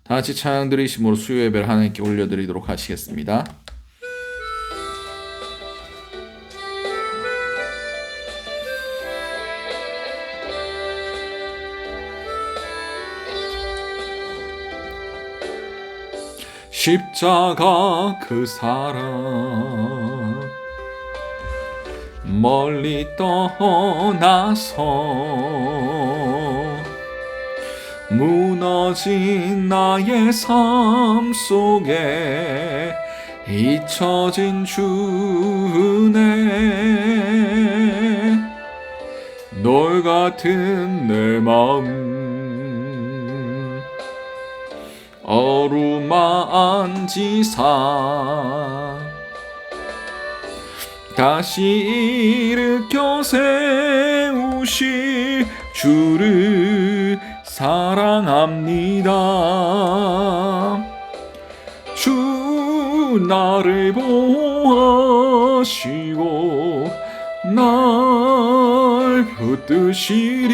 다 같이 찬양 드리심으로 수요 예배를 하나님께 올려드리도록 하시겠습니다. 십자가 그 사랑 멀리 떠나서 무너진 나의 삶 속에 잊혀진 주네 돌 같은 내 마음 어루만지사 다시 일으켜 세우실 주를 사랑합니다. 주 나를 보호하시고 날 붙드시리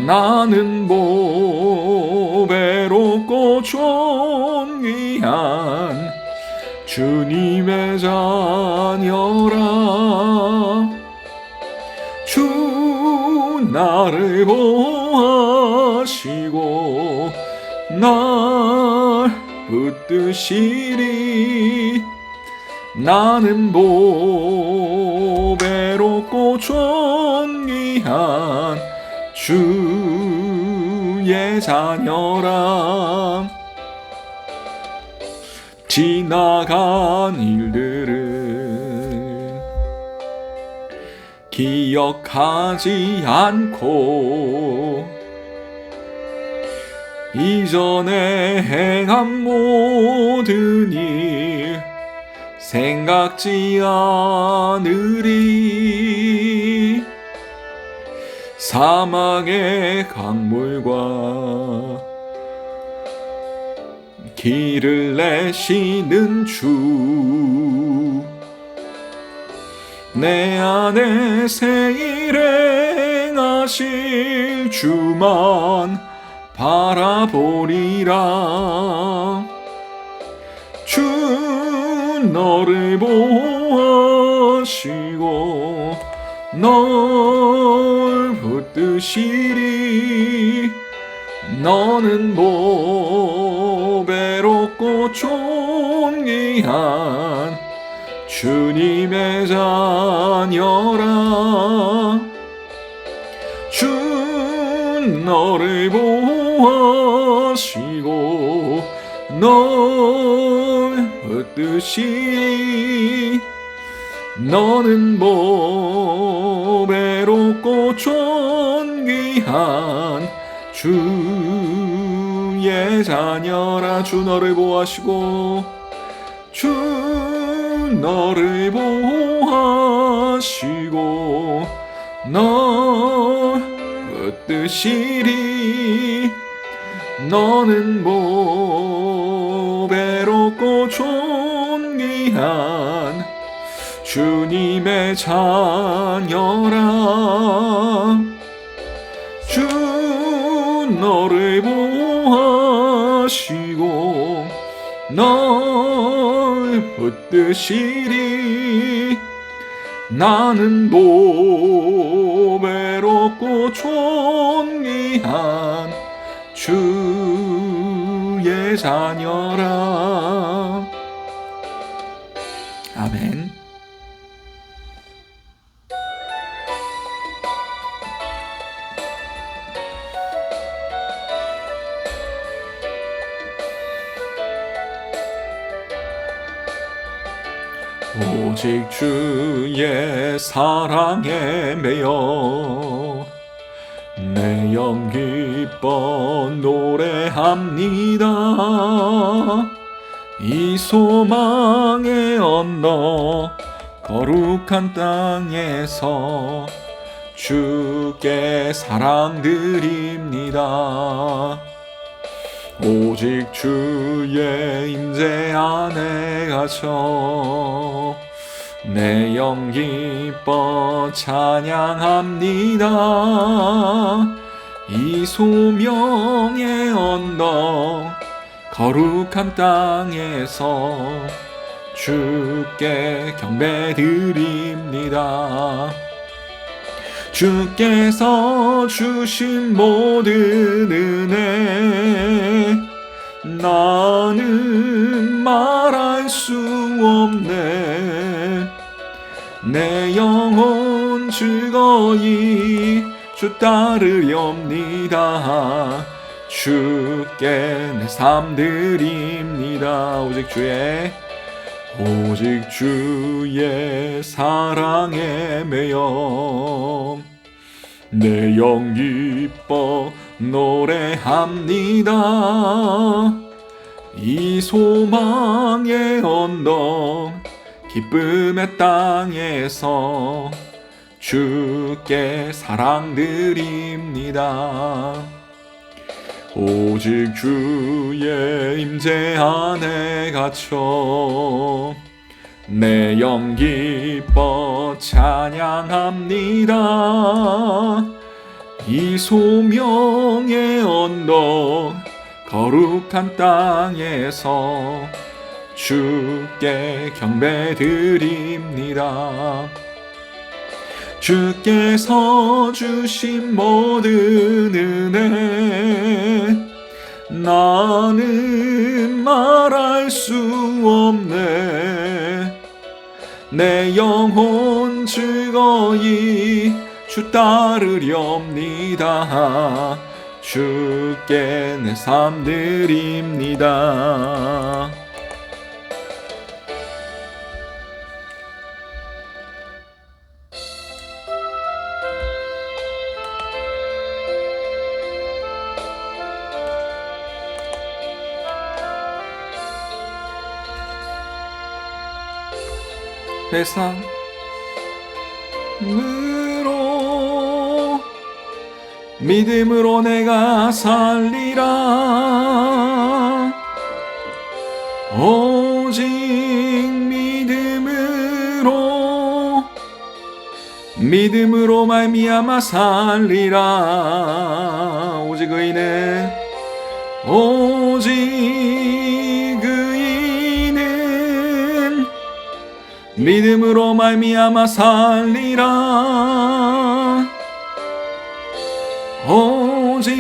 나는 보배롭고 존귀한 주님의 자녀라 주 나를 보호하시고 날 붙드시리 나는 보배롭고 존귀한 주의 자녀라 지나간 일들을 기억하지 않고 이전에 행한 모든 일 생각지 않으리 사막의 강물과 길을 내시는 주 내 안에 새 일 행하실 주만 바라보리라 주 너를 보호하시고 널 붙드시리 너는 보배롭고 존귀한 주님의 자녀라 주 너를 보호하시고 널 붙드시리 너는 보배롭고 존귀한 주의 자녀라 주 너를 보호하시고 주 너를 보호하시고 널 붙드시리 너는 보배롭고 존귀한 주님의 자녀라 주 너를 보호하시고 널 붙드시리 나는 보배롭고 존귀한 주의 자녀라 아멘. 오직 주의 사랑에 매여 내 영 기뻐 노래합니다 이 소망의 언덕 거룩한 땅에서 주께 사랑 드립니다 오직 주의 임재 안에 갇혀 내 영 기뻐 찬양합니다 이 소명의 언덕 거룩한 땅에서 주께 경배드립니다. 주께서 주신 모든 은혜 나는 말할 수 없네. 내 영혼 즐거이 주 따르렵니다. 주께 내 삶 드립니다. 오직 주의 사랑에 매여 내 영 기뻐 노래합니다. 이 소망의 언덕 기쁨의 땅에서 주께 사랑 드립니다. 오직 주의 임재 안에 갇혀 내 영 기뻐 찬양합니다. 이 소명의 언덕 거룩한 땅에서 주께 경배드립니다. 주께서 주신 모든 은혜 나는 말할 수 없네. 내 영혼 즐거이 주 따르렵니다. 주께 내 삶 드립니다. 믿음으로 내가 살리라. 오직 믿음으로 말미암아 살리라. 오직 의인은 믿음으로 말미암아 살리라. 오직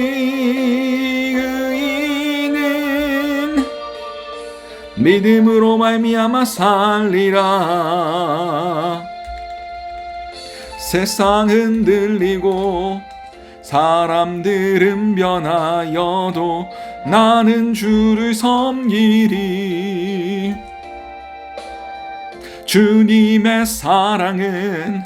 의인은 믿음으로 말미암아 살리라. 세상 흔들리고 사람들은 변하여도 나는 주를 섬기리. 주님의 사랑은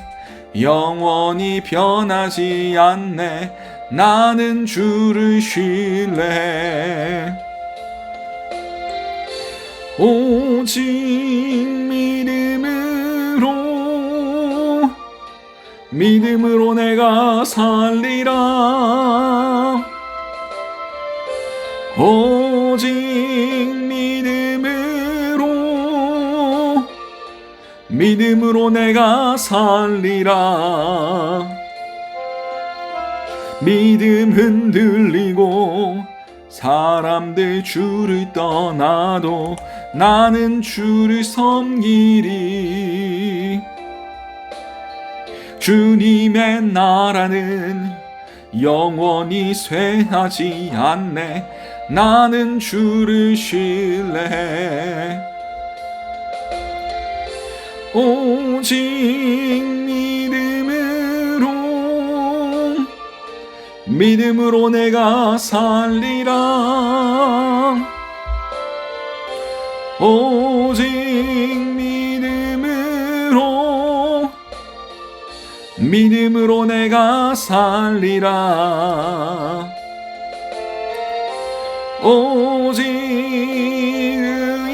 영원히 변하지 않네. 나는 주를 신뢰해. 오직 믿음으로 내가 살리라. 오직 믿음으로 내가 살리라. 믿음 흔들리고 사람들 주를 떠나도 나는 주를 섬기리. 주님의 나라는 영원히 쇠하지 않네. 나는 주를 신뢰해. 오직 믿음으로 내가 살리라. 오직 믿음으로 내가 살리라. 오직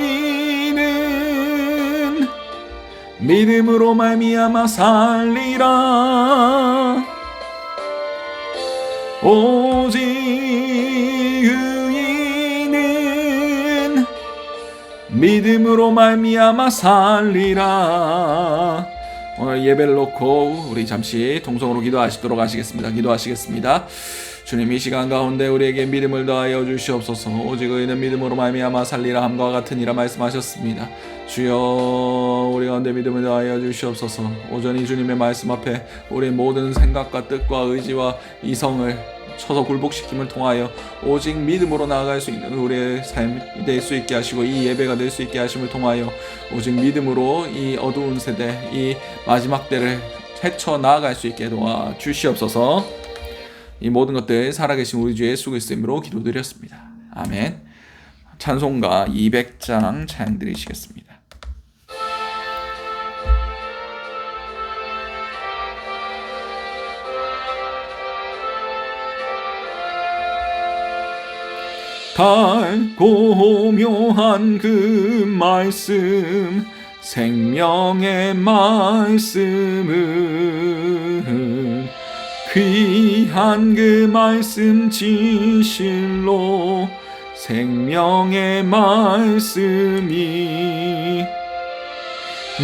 의인은 믿음으로 말미암아 살리라. 오직 의인은 믿음으로 말미암아 살리라. 오늘 예배를 놓고 우리 잠시 동성으로 기도하시겠습니다. 주님 이 시간 가운데 우리에게 믿음을 더하여 주시옵소서. 오직 의인은 믿음으로 말미암아 살리라 함과 같으니라 말씀하셨습니다. 주여 우리 가운데 믿음을 더하여 주시옵소서. 오전이 주님의 말씀 앞에 우리 모든 생각과 뜻과 의지와 이성을 쳐서 굴복시킴을 통하여 오직 믿음으로 나아갈 수 있는 우리의 삶이 될 수 있게 하시고 이 예배가 될 수 있게 하심을 통하여 오직 믿음으로 이 어두운 세대, 이 마지막 때를 헤쳐 나아갈 수 있게 도와 주시옵소서. 이 모든 것들 살아계신 우리 주 예수 그리스도 이름으로 기도드렸습니다. 아멘. 찬송가 200장 찬양 드리시겠습니다. 달고 묘한 그 말씀, 생명의 말씀은 귀한 그 말씀 진실로 생명의 말씀이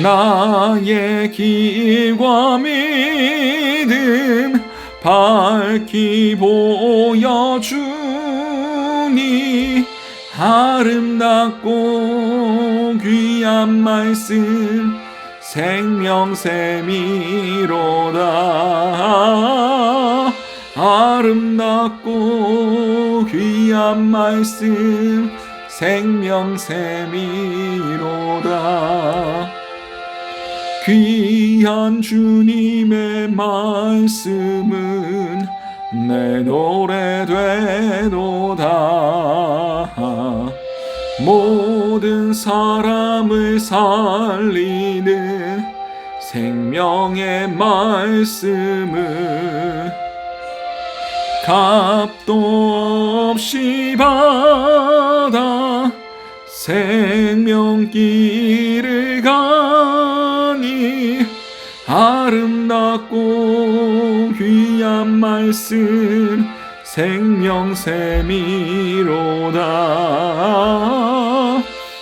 나의 길과 믿음 밝히 보여주니 아름답고 귀한 말씀 생명샘이로다. 아름답고 귀한 말씀 생명샘이로다. 귀한 주님의 말씀은 내 노래 되도다. 모든 사람을 살리는 생명의 말씀을 값도 없이 받아 생명길을 가니 아름답고 귀한 말씀 생명샘이로다.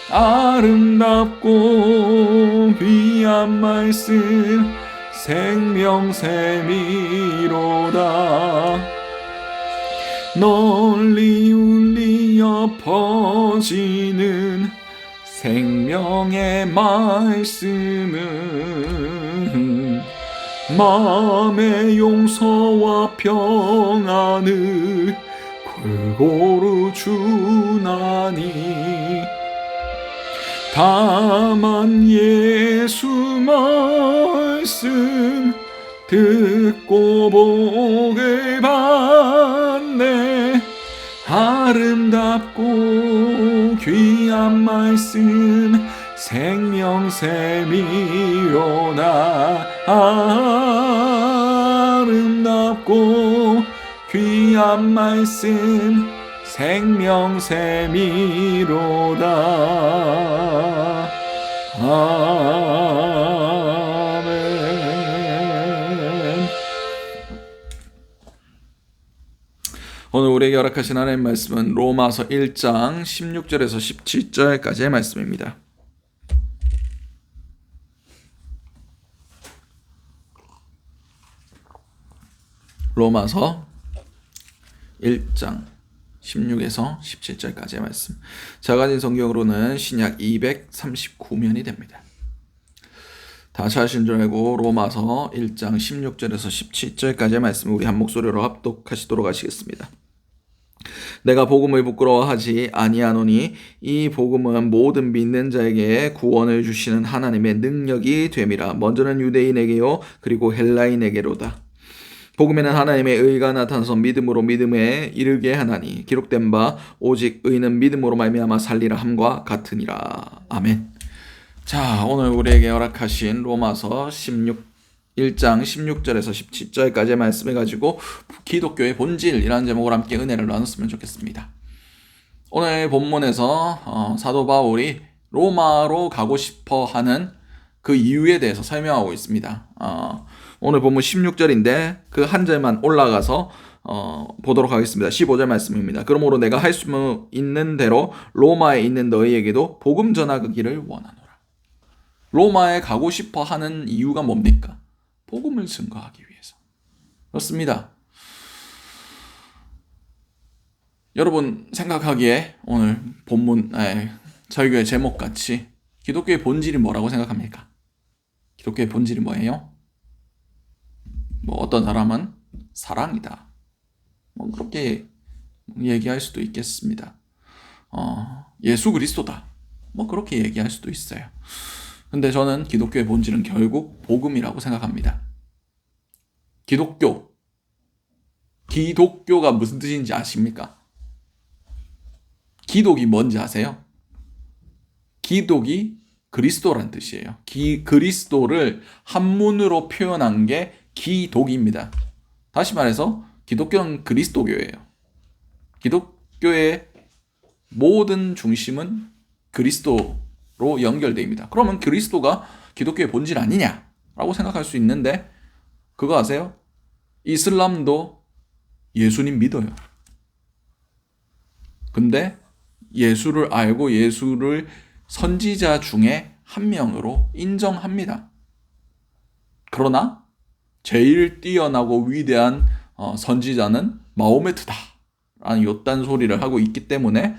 아름답고 귀한 말씀 생명샘이로다. 널리 울리어 퍼지는 생명의 말씀은 마음의 용서와 평안을 골고루 주나니 다만 예수 말씀 듣고 복을 받네. 아름답고 귀한 말씀 생명샘이로다. 아름답고 귀한 말씀 생명샘이로다. 아멘. 오늘 우리에게 허락하신 하나님의 말씀은 로마서 1장 16절에서 17절까지의 말씀입니다. 로마서 1장 16에서 17절까지의 말씀. 자가진 성경으로는 신약 239면이 됩니다. 다시 하신 줄 알고 로마서 1장 16절에서 17절까지의 말씀을 우리 한 목소리로 합독하시도록 하시겠습니다. 내가 복음을 부끄러워하지 아니하노니 이 복음은 모든 믿는 자에게 구원을 주시는 하나님의 능력이 됨이라. 먼저는 유대인에게요 그리고 헬라인에게로다. 복음에는 하나님의 의가 나타나서 믿음으로 믿음에 이르게 하나니 기록된 바 오직 의인은 믿음으로 말미암아 살리라 함과 같으니라. 아멘. 자, 오늘 우리에게 허락하신 로마서 1장 16절에서 17절까지의 말씀을 가지고 기독교의 본질이라는 제목으로 함께 은혜를 나눴으면 좋겠습니다. 오늘 본문에서 사도 바울이 로마로 가고 싶어 하는 그 이유에 대해서 설명하고 있습니다. 오늘 본문 16절인데 그 한 절만 올라가서 보도록 하겠습니다. 15절 말씀입니다. 그러므로 내가 할 수 있는 대로 로마에 있는 너희에게도 복음 전하기를 원하노라. 로마에 가고 싶어 하는 이유가 뭡니까? 복음을 증거하기 위해서. 그렇습니다. 여러분 생각하기에 오늘 본문 설교의 제목 같이 기독교의 본질이 뭐라고 생각합니까? 기독교의 본질이 뭐예요? 뭐 어떤 사람은 사랑이다. 뭐 그렇게 얘기할 수도 있겠습니다. 예수 그리스도다. 뭐 그렇게 얘기할 수도 있어요. 근데 저는 기독교의 본질은 결국 복음이라고 생각합니다. 기독교가 무슨 뜻인지 아십니까? 기독이 뭔지 아세요? 기독이 그리스도란 뜻이에요. 그리스도를 한문으로 표현한 게 기독입니다. 다시 말해서 기독교는 그리스도교예요. 기독교의 모든 중심은 그리스도로 연결됩니다. 그러면 그리스도가 기독교의 본질 아니냐라고 생각할 수 있는데 그거 아세요? 이슬람도 예수님 믿어요. 근데 예수를 알고 예수를 선지자 중에 한 명으로 인정합니다. 그러나 제일 뛰어나고 위대한 선지자는 마호메트다 라는 요딴 소리를 하고 있기 때문에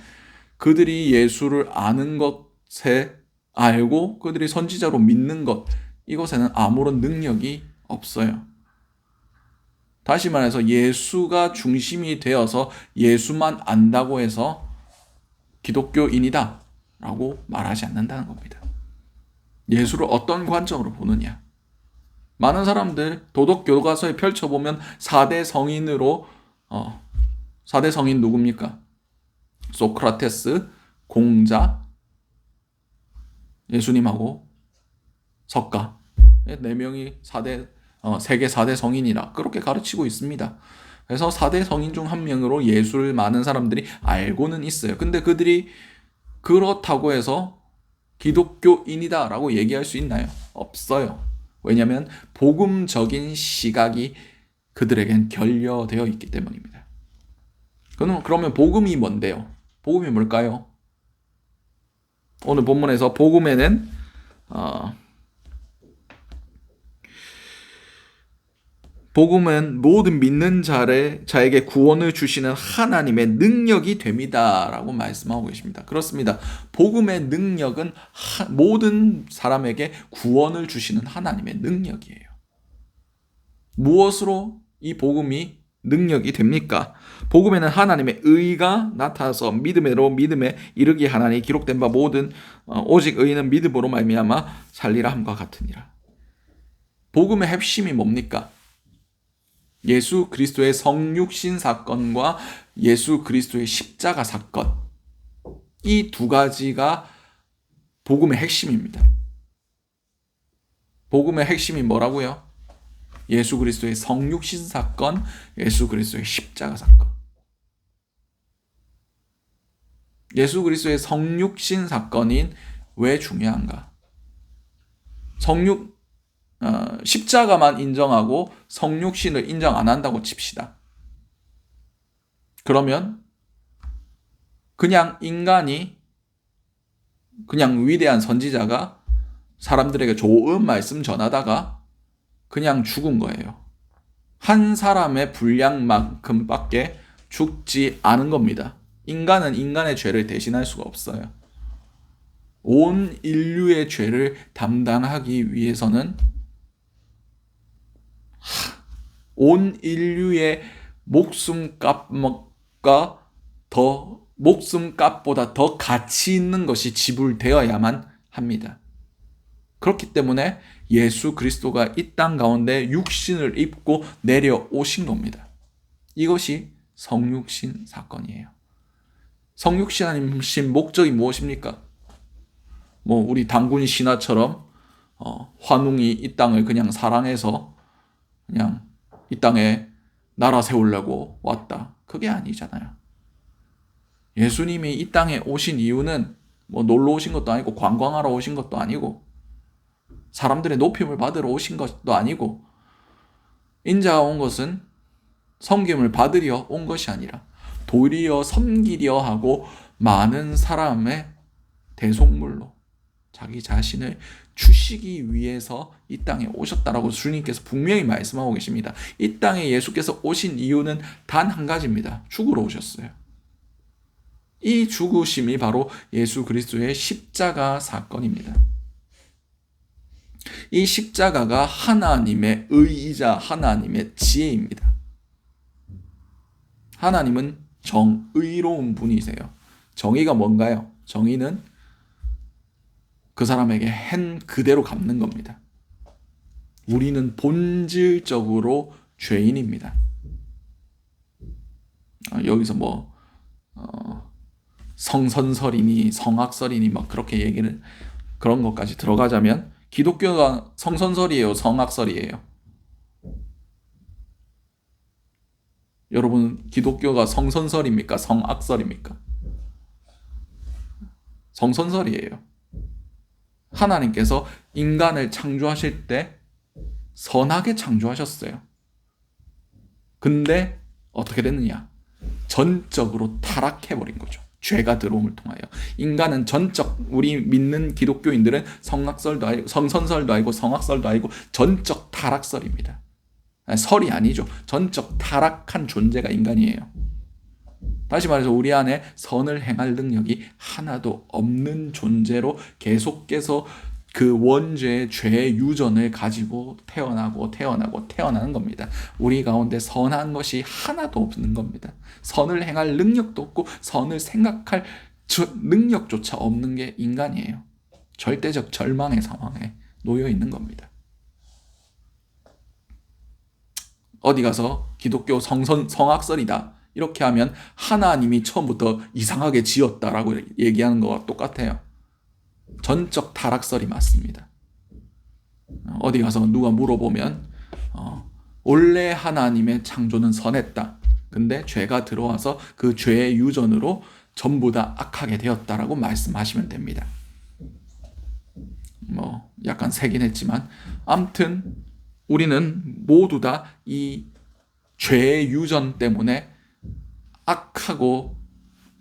그들이 예수를 아는 것에 알고 그들이 선지자로 믿는 것, 이것에는 아무런 능력이 없어요. 다시 말해서 예수가 중심이 되어서 예수만 안다고 해서 기독교인이다 라고 말하지 않는다는 겁니다. 예수를 어떤 관점으로 보느냐. 많은 사람들 도덕 교과서에 펼쳐보면 4대 성인으로 4대 성인 누굽니까? 소크라테스, 공자, 예수님하고 석가, 4명이 세계 4대 성인이라 그렇게 가르치고 있습니다. 그래서 4대 성인 중 한 명으로 예수를 많은 사람들이 알고는 있어요. 근데 그들이 그렇다고 해서 기독교인이다 라고 얘기할 수 있나요? 없어요. 왜냐하면 복음적인 시각이 그들에겐 결여되어 있기 때문입니다. 그러면 복음이 뭔데요? 복음이 뭘까요? 오늘 본문에서 복음에는 복음은 모든 믿는 자에게 구원을 주시는 하나님의 능력이 됩니다 라고 말씀하고 계십니다. 그렇습니다. 복음의 능력은 모든 사람에게 구원을 주시는 하나님의 능력이에요. 무엇으로 이 복음이 능력이 됩니까? 복음에는 하나님의 의가 나타나서 믿음으로 믿음에 이르게 하나니 기록된 바 모든 오직 의인은 믿음으로 말미암아 살리라 함과 같으니라. 복음의 핵심이 뭡니까? 예수 그리스도의 성육신 사건과 예수 그리스도의 십자가 사건, 이 두 가지가 복음의 핵심입니다. 복음의 핵심이 뭐라고요? 예수 그리스도의 성육신 사건, 예수 그리스도의 십자가 사건. 예수 그리스도의 성육신 사건이 왜 중요한가? 십자가만 인정하고 성육신을 인정 안 한다고 칩시다. 그러면 그냥 인간이, 그냥 위대한 선지자가 사람들에게 좋은 말씀 전하다가 그냥 죽은 거예요. 한 사람의 분량만큼밖에 죽지 않은 겁니다. 인간은 인간의 죄를 대신할 수가 없어요. 온 인류의 죄를 담당하기 위해서는 온 인류의 목숨값보다 더 가치 있는 것이 지불되어야만 합니다. 그렇기 때문에 예수 그리스도가 이 땅 가운데 육신을 입고 내려오신 겁니다. 이것이 성육신 사건이에요. 성육신하신 목적이 무엇입니까? 우리 단군 신화처럼 환웅이 이 땅을 그냥 사랑해서 그냥 이 땅에 나라 세우려고 왔다. 그게 아니잖아요. 예수님이 이 땅에 오신 이유는 놀러 오신 것도 아니고 관광하러 오신 것도 아니고 사람들의 높임을 받으러 오신 것도 아니고 인자가 온 것은 섬김을 받으려 온 것이 아니라 도리어 섬기려 하고 많은 사람의 대속물로 자기 자신을 주시기 위해서 이 땅에 오셨다라고 주님께서 분명히 말씀하고 계십니다. 이 땅에 예수께서 오신 이유는 단 한 가지입니다. 죽으러 오셨어요. 이 죽으심이 바로 예수 그리스도의 십자가 사건입니다. 이 십자가가 하나님의 의이자 하나님의 지혜입니다. 하나님은 정의로운 분이세요. 정의가 뭔가요? 정의는 그 사람에게 한 그대로 갚는 겁니다. 우리는 본질적으로 죄인입니다. 여기서 성선설이니 성악설이니 막 그렇게 얘기를 그런 것까지 들어가자면 기독교가 성선설이에요, 성악설이에요? 여러분, 기독교가 성선설입니까? 성악설입니까? 성선설이에요. 하나님께서 인간을 창조하실 때 선하게 창조하셨어요. 근데 어떻게 됐느냐? 전적으로 타락해버린 거죠. 죄가 들어옴을 통하여. 인간은 우리 믿는 기독교인들은 성악설도 아니고 성선설도 아니고 성악설도 아니고 전적 타락설입니다. 설이 아니죠. 전적 타락한 존재가 인간이에요. 다시 말해서 우리 안에 선을 행할 능력이 하나도 없는 존재로 계속해서 그 원죄의 죄의 유전을 가지고 태어나는 겁니다. 우리 가운데 선한 것이 하나도 없는 겁니다. 선을 행할 능력도 없고 선을 생각할 능력조차 없는 게 인간이에요. 절대적 절망의 상황에 놓여 있는 겁니다. 어디 가서 기독교 성악설이다 이렇게 하면 하나님이 처음부터 이상하게 지었다라고 얘기하는 거와 똑같아요. 전적 타락설이 맞습니다. 어디 가서 누가 물어보면 원래 하나님의 창조는 선했다. 근데 죄가 들어와서 그 죄의 유전으로 전부 다 악하게 되었다라고 말씀하시면 됩니다. 약간 세긴 했지만 아무튼 우리는 모두 다 이 죄의 유전 때문에 악하고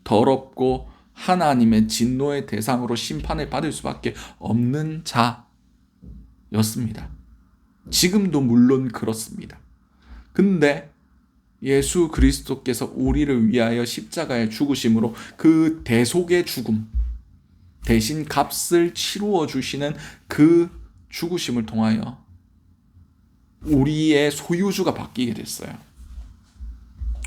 더럽고 하나님의 진노의 대상으로 심판을 받을 수밖에 없는 자였습니다. 지금도 물론 그렇습니다. 근데 예수 그리스도께서 우리를 위하여 십자가에 죽으심으로 그 대속의 죽음, 대신 값을 치루어 주시는 그 죽으심을 통하여 우리의 소유주가 바뀌게 됐어요.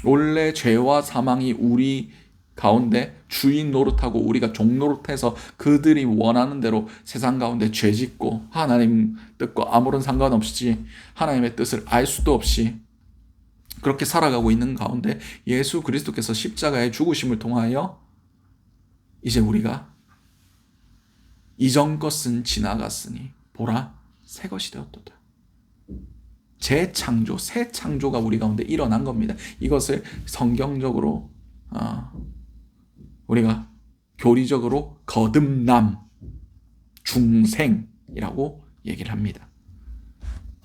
원래 죄와 사망이 우리 가운데 주인 노릇하고 우리가 종 노릇해서 그들이 원하는 대로 세상 가운데 죄짓고 하나님 뜻과 아무런 상관없이 하나님의 뜻을 알 수도 없이 그렇게 살아가고 있는 가운데 예수 그리스도께서 십자가의 죽으심을 통하여 이제 우리가 이전 것은 지나갔으니 보라 새 것이 되었도다. 재창조, 새 창조가 우리 가운데 일어난 겁니다. 이것을 성경적으로 우리가 교리적으로 거듭남, 중생이라고 얘기를 합니다.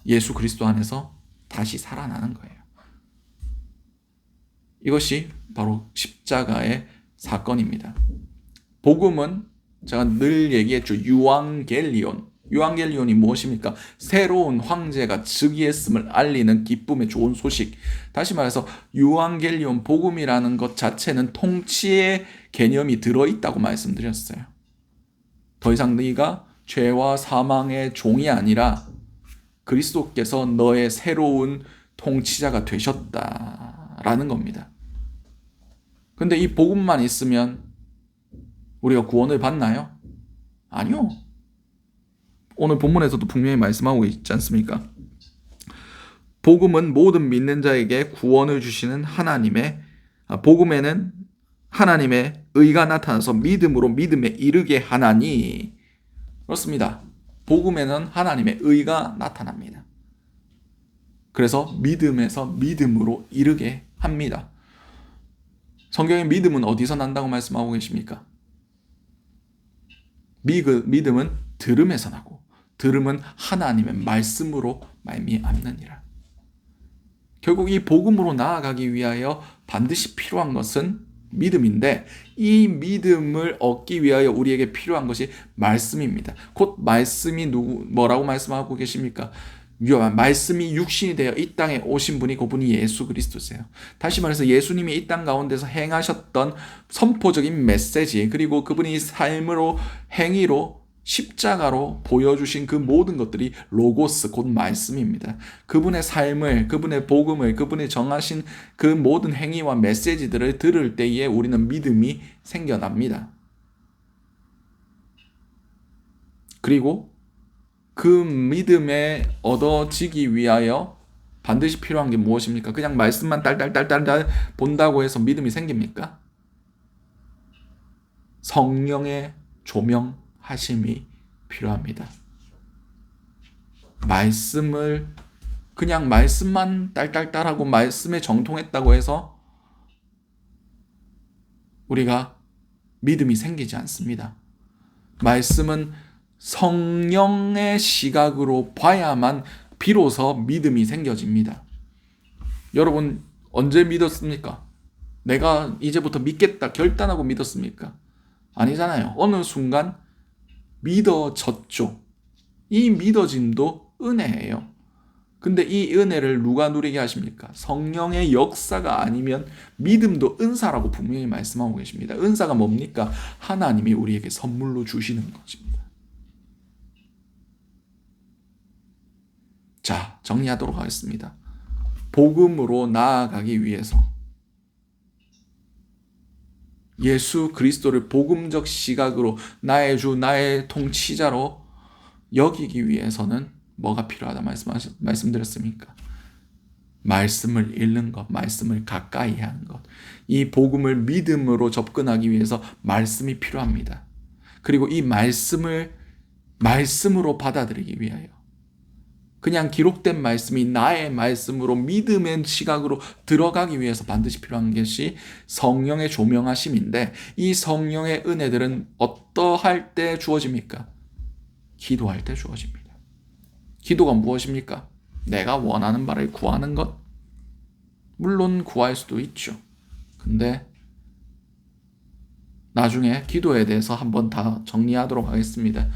예수 그리스도 안에서 다시 살아나는 거예요. 이것이 바로 십자가의 사건입니다. 복음은 제가 늘 얘기했죠. 유앙겔리온이 무엇입니까? 새로운 황제가 즉위했음을 알리는 기쁨의 좋은 소식. 다시 말해서 유앙겔리온 복음이라는 것 자체는 통치의 개념이 들어있다고 말씀드렸어요. 더 이상 네가 죄와 사망의 종이 아니라 그리스도께서 너의 새로운 통치자가 되셨다라는 겁니다. 근데 이 복음만 있으면 우리가 구원을 받나요? 아니요. 오늘 본문에서도 분명히 말씀하고 있지 않습니까? 복음은 모든 믿는 자에게 구원을 주시는 복음에는 하나님의 의가 나타나서 믿음으로 믿음에 이르게 하나니. 그렇습니다. 복음에는 하나님의 의가 나타납니다. 그래서 믿음에서 믿음으로 이르게 합니다. 성경의 믿음은 어디서 난다고 말씀하고 계십니까? 믿음은 들음에서 나고 들음은 하나님의 말씀으로 말미암느니라. 결국 이 복음으로 나아가기 위하여 반드시 필요한 것은 믿음인데 이 믿음을 얻기 위하여 우리에게 필요한 것이 말씀입니다. 곧 말씀이 뭐라고 말씀하고 계십니까? 말씀이 육신이 되어 이 땅에 오신 분이 그분이 예수 그리스도세요. 다시 말해서 예수님이 이 땅 가운데서 행하셨던 선포적인 메시지, 그리고 그분이 삶으로, 행위로, 십자가로 보여주신 그 모든 것들이 로고스, 곧 말씀입니다. 그분의 삶을, 그분의 복음을, 그분이 정하신 그 모든 행위와 메시지들을 들을 때에 우리는 믿음이 생겨납니다. 그리고 그 믿음에 얻어지기 위하여 반드시 필요한 게 무엇입니까? 그냥 말씀만 딸딸딸딸 본다고 해서 믿음이 생깁니까? 성령의 조명하심이 필요합니다. 말씀을 그냥 말씀만 딸딸딸하고 말씀에 정통했다고 해서 우리가 믿음이 생기지 않습니다. 말씀은 성령의 시각으로 봐야만 비로소 믿음이 생겨집니다. 여러분 언제 믿었습니까? 내가 이제부터 믿겠다 결단하고 믿었습니까? 아니잖아요. 어느 순간 믿어졌죠. 이 믿어짐도 은혜예요. 근데 이 은혜를 누가 누리게 하십니까? 성령의 역사가 아니면 믿음도 은사라고 분명히 말씀하고 계십니다. 은사가 뭡니까? 하나님이 우리에게 선물로 주시는 것입니다. 자, 정리하도록 하겠습니다. 복음으로 나아가기 위해서 예수 그리스도를 복음적 시각으로 나의 주, 나의 통치자로 여기기 위해서는 뭐가 필요하다 말씀드렸습니까? 말씀을 읽는 것, 말씀을 가까이 하는 것. 이 복음을 믿음으로 접근하기 위해서 말씀이 필요합니다. 그리고 이 말씀을 말씀으로 받아들이기 위하여 그냥 기록된 말씀이 나의 말씀으로 믿음의 시각으로 들어가기 위해서 반드시 필요한 것이 성령의 조명하심인데, 이 성령의 은혜들은 어떠할 때 주어집니까? 기도할 때 주어집니다. 기도가 무엇입니까? 내가 원하는 바를 구하는 것? 물론 구할 수도 있죠. 근데 나중에 기도에 대해서 한번 다 정리하도록 하겠습니다.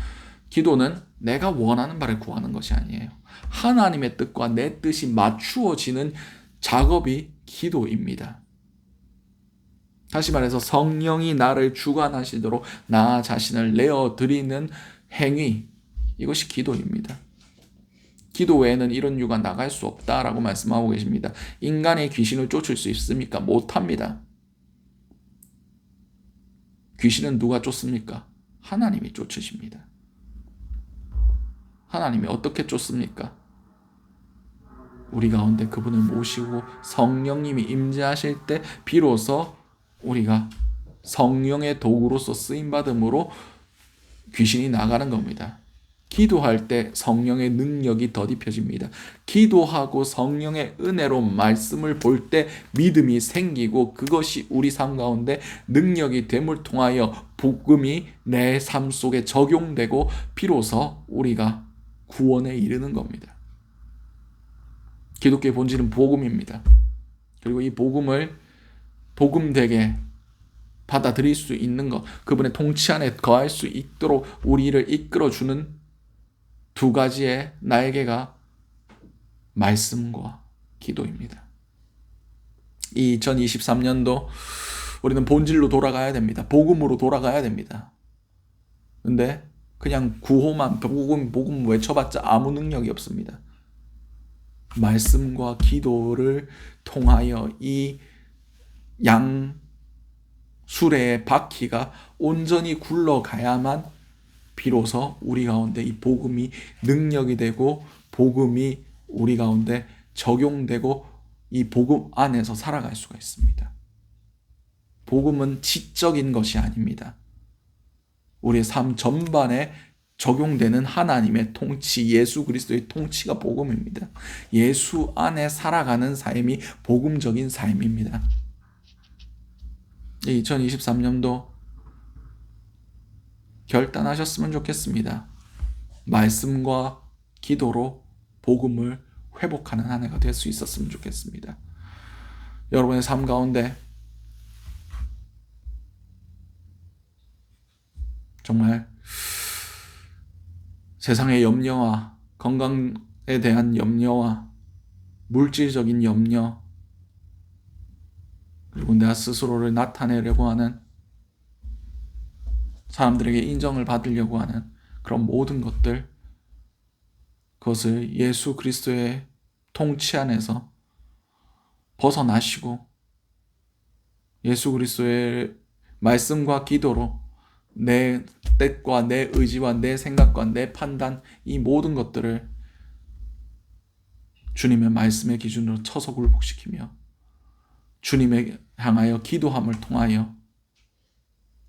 기도는 내가 원하는 바를 구하는 것이 아니에요. 하나님의 뜻과 내 뜻이 맞추어지는 작업이 기도입니다. 다시 말해서 성령이 나를 주관하시도록 나 자신을 내어드리는 행위, 이것이 기도입니다. 기도 외에는 이런 유가 나갈 수 없다라고 말씀하고 계십니다. 인간의 귀신을 쫓을 수 있습니까? 못합니다. 귀신은 누가 쫓습니까? 하나님이 쫓으십니다. 하나님이 어떻게 쫓습니까? 우리 가운데 그분을 모시고 성령님이 임재하실 때 비로소 우리가 성령의 도구로서 쓰임받음으로 귀신이 나가는 겁니다. 기도할 때 성령의 능력이 더딥혀집니다. 기도하고 성령의 은혜로 말씀을 볼 때 믿음이 생기고 그것이 우리 삶 가운데 능력이 됨을 통하여 복음이 내 삶 속에 적용되고 비로소 우리가 구원에 이르는 겁니다. 기독교의 본질은 복음입니다. 그리고 이 복음을 복음되게 받아들일 수 있는 것, 그분의 통치 안에 거할 수 있도록 우리를 이끌어주는 두 가지의 날개가 말씀과 기도입니다. 이 2023년도 우리는 본질로 돌아가야 됩니다. 복음으로 돌아가야 됩니다. 근데 그냥 구호만 복음 외쳐봤자 아무 능력이 없습니다. 말씀과 기도를 통하여 이 수레의 바퀴가 온전히 굴러가야만 비로소 우리 가운데 이 복음이 능력이 되고 복음이 우리 가운데 적용되고 이 복음 안에서 살아갈 수가 있습니다. 복음은 지적인 것이 아닙니다. 우리의 삶 전반에 적용되는 하나님의 통치, 예수 그리스도의 통치가 복음입니다. 예수 안에 살아가는 삶이 복음적인 삶입니다. 2023년도 결단하셨으면 좋겠습니다. 말씀과 기도로 복음을 회복하는 한 해가 될 수 있었으면 좋겠습니다. 여러분의 삶 가운데 정말 세상의 염려와 건강 대한 염려와 물질적인 염려, 그리고 내가 스스로를 나타내려고 하는, 사람들에게 인정을 받으려고 하는 그런 모든 것들, 그것을 예수 그리스도의 통치 안에서 벗어나시고 예수 그리스도의 말씀과 기도로 내 뜻과 내 의지와 내 생각과 내 판단, 이 모든 것들을 주님의 말씀의 기준으로 쳐서 굴복시키며 주님에 향하여 기도함을 통하여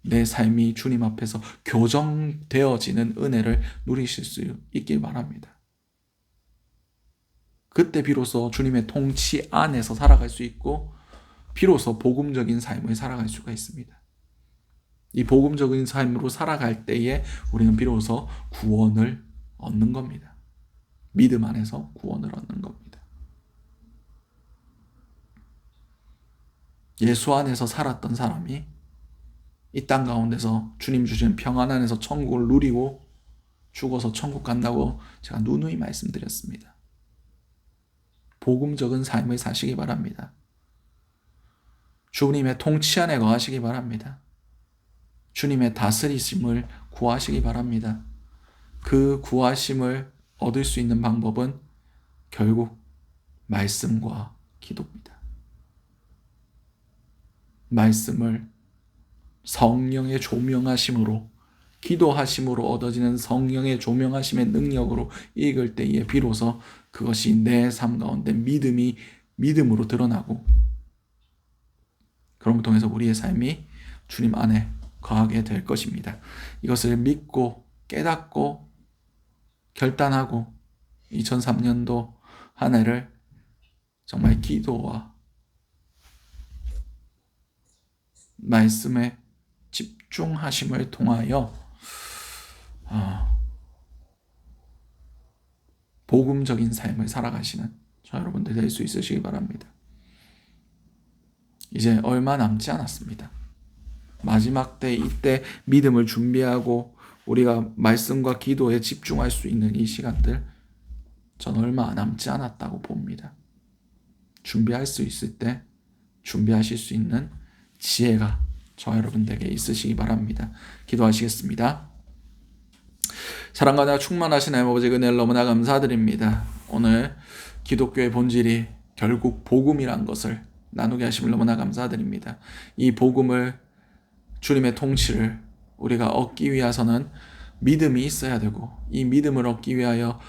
내 삶이 주님 앞에서 교정되어지는 은혜를 누리실 수 있길 바랍니다. 그때 비로소 주님의 통치 안에서 살아갈 수 있고 비로소 복음적인 삶을 살아갈 수가 있습니다. 이 복음적인 삶으로 살아갈 때에 우리는 비로소 구원을 얻는 겁니다. 믿음 안에서 구원을 얻는 겁니다. 예수 안에서 살았던 사람이 이 땅 가운데서 주님 주신 평안 안에서 천국을 누리고 죽어서 천국 간다고 제가 누누이 말씀드렸습니다. 복음적인 삶을 사시기 바랍니다. 주님의 통치 안에 거하시기 바랍니다. 주님의 다스리심을 구하시기 바랍니다. 그 구하심을 얻을 수 있는 방법은 결국 말씀과 기도입니다. 말씀을 성령의 조명하심으로, 기도하심으로 얻어지는 성령의 조명하심의 능력으로 읽을 때에 비로소 그것이 내 삶 가운데 믿음으로 드러나고, 그런 통해서 우리의 삶이 주님 안에 거하게 될 것입니다. 이것을 믿고 깨닫고 결단하고 2003년도 한 해를 정말 기도와 말씀에 집중하심을 통하여 복음적인 삶을 살아가시는 저 여러분들 될 수 있으시기 바랍니다. 이제 얼마 남지 않았습니다. 마지막 때, 이때 믿음을 준비하고 우리가 말씀과 기도에 집중할 수 있는 이 시간들, 전 얼마 남지 않았다고 봅니다. 준비할 수 있을 때 준비하실 수 있는 지혜가 저 여러분들에게 있으시기 바랍니다. 기도하시겠습니다. 사랑과 나 충만하신 하나님 아버지, 은혜를 너무나 감사드립니다. 오늘 기독교의 본질이 결국 복음이란 것을 나누게 하심을 너무나 감사드립니다. 이 복음을, 주님의 통치를 우리가 얻기 위해서는 믿음이 있어야 되고, 이 믿음을 얻기 위하여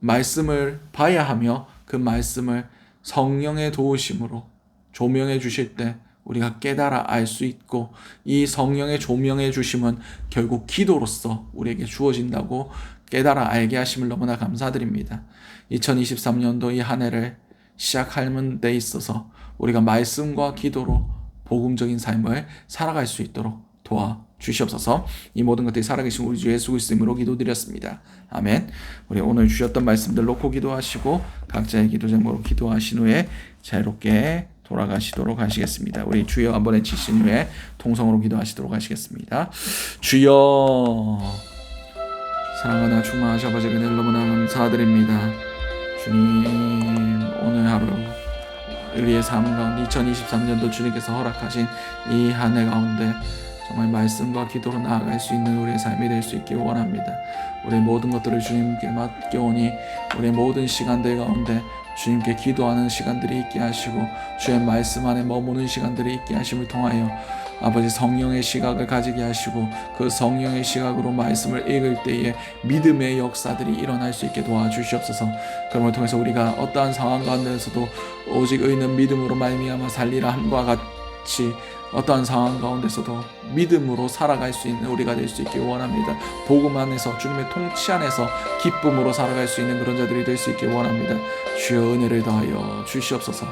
말씀을 봐야 하며 그 말씀을 성령의 도우심으로 조명해 주실 때 우리가 깨달아 알 수 있고, 이 성령의 조명해 주심은 결국 기도로서 우리에게 주어진다고 깨달아 알게 하심을 너무나 감사드립니다. 2023년도 이 한 해를 시작하는 데 있어서 우리가 말씀과 기도로 복음적인 삶을 살아갈 수 있도록 도와주시옵소서. 이 모든 것들이 살아계신 우리 주 예수 그리스도 이름으로 기도드렸습니다. 아멘. 우리 오늘 주셨던 말씀들 놓고 기도하시고 각자의 기도 제목으로 기도하신 후에 자유롭게 돌아가시도록 하시겠습니다. 우리 주여 한번 외치신 후에 통성으로 기도하시도록 하시겠습니다. 주여, 사랑하나 충만하신 아버지, 은혜를 너무나 감사드립니다. 주님, 오늘 하루 우리의 삶 가운데 2023년도 주님께서 허락하신 이 한 해 가운데 정말 말씀과 기도로 나아갈 수 있는 우리의 삶이 될 수 있길 원합니다. 우리의 모든 것들을 주님께 맡겨오니 우리의 모든 시간들 가운데 주님께 기도하는 시간들이 있게 하시고 주의 말씀 안에 머무는 시간들이 있게 하심을 통하여 아버지 성령의 시각을 가지게 하시고 그 성령의 시각으로 말씀을 읽을 때에 믿음의 역사들이 일어날 수 있게 도와주시옵소서. 그럼을 통해서 우리가 어떠한 상황 가운데서도 오직 의는 믿음으로 말미암아 살리라 함과 같이 어떠한 상황 가운데서도 믿음으로 살아갈 수 있는 우리가 될 수 있길 원합니다. 복음 안에서 주님의 통치 안에서 기쁨으로 살아갈 수 있는 그런 자들이 될 수 있길 원합니다. 주여, 은혜를 더하여 주시옵소서.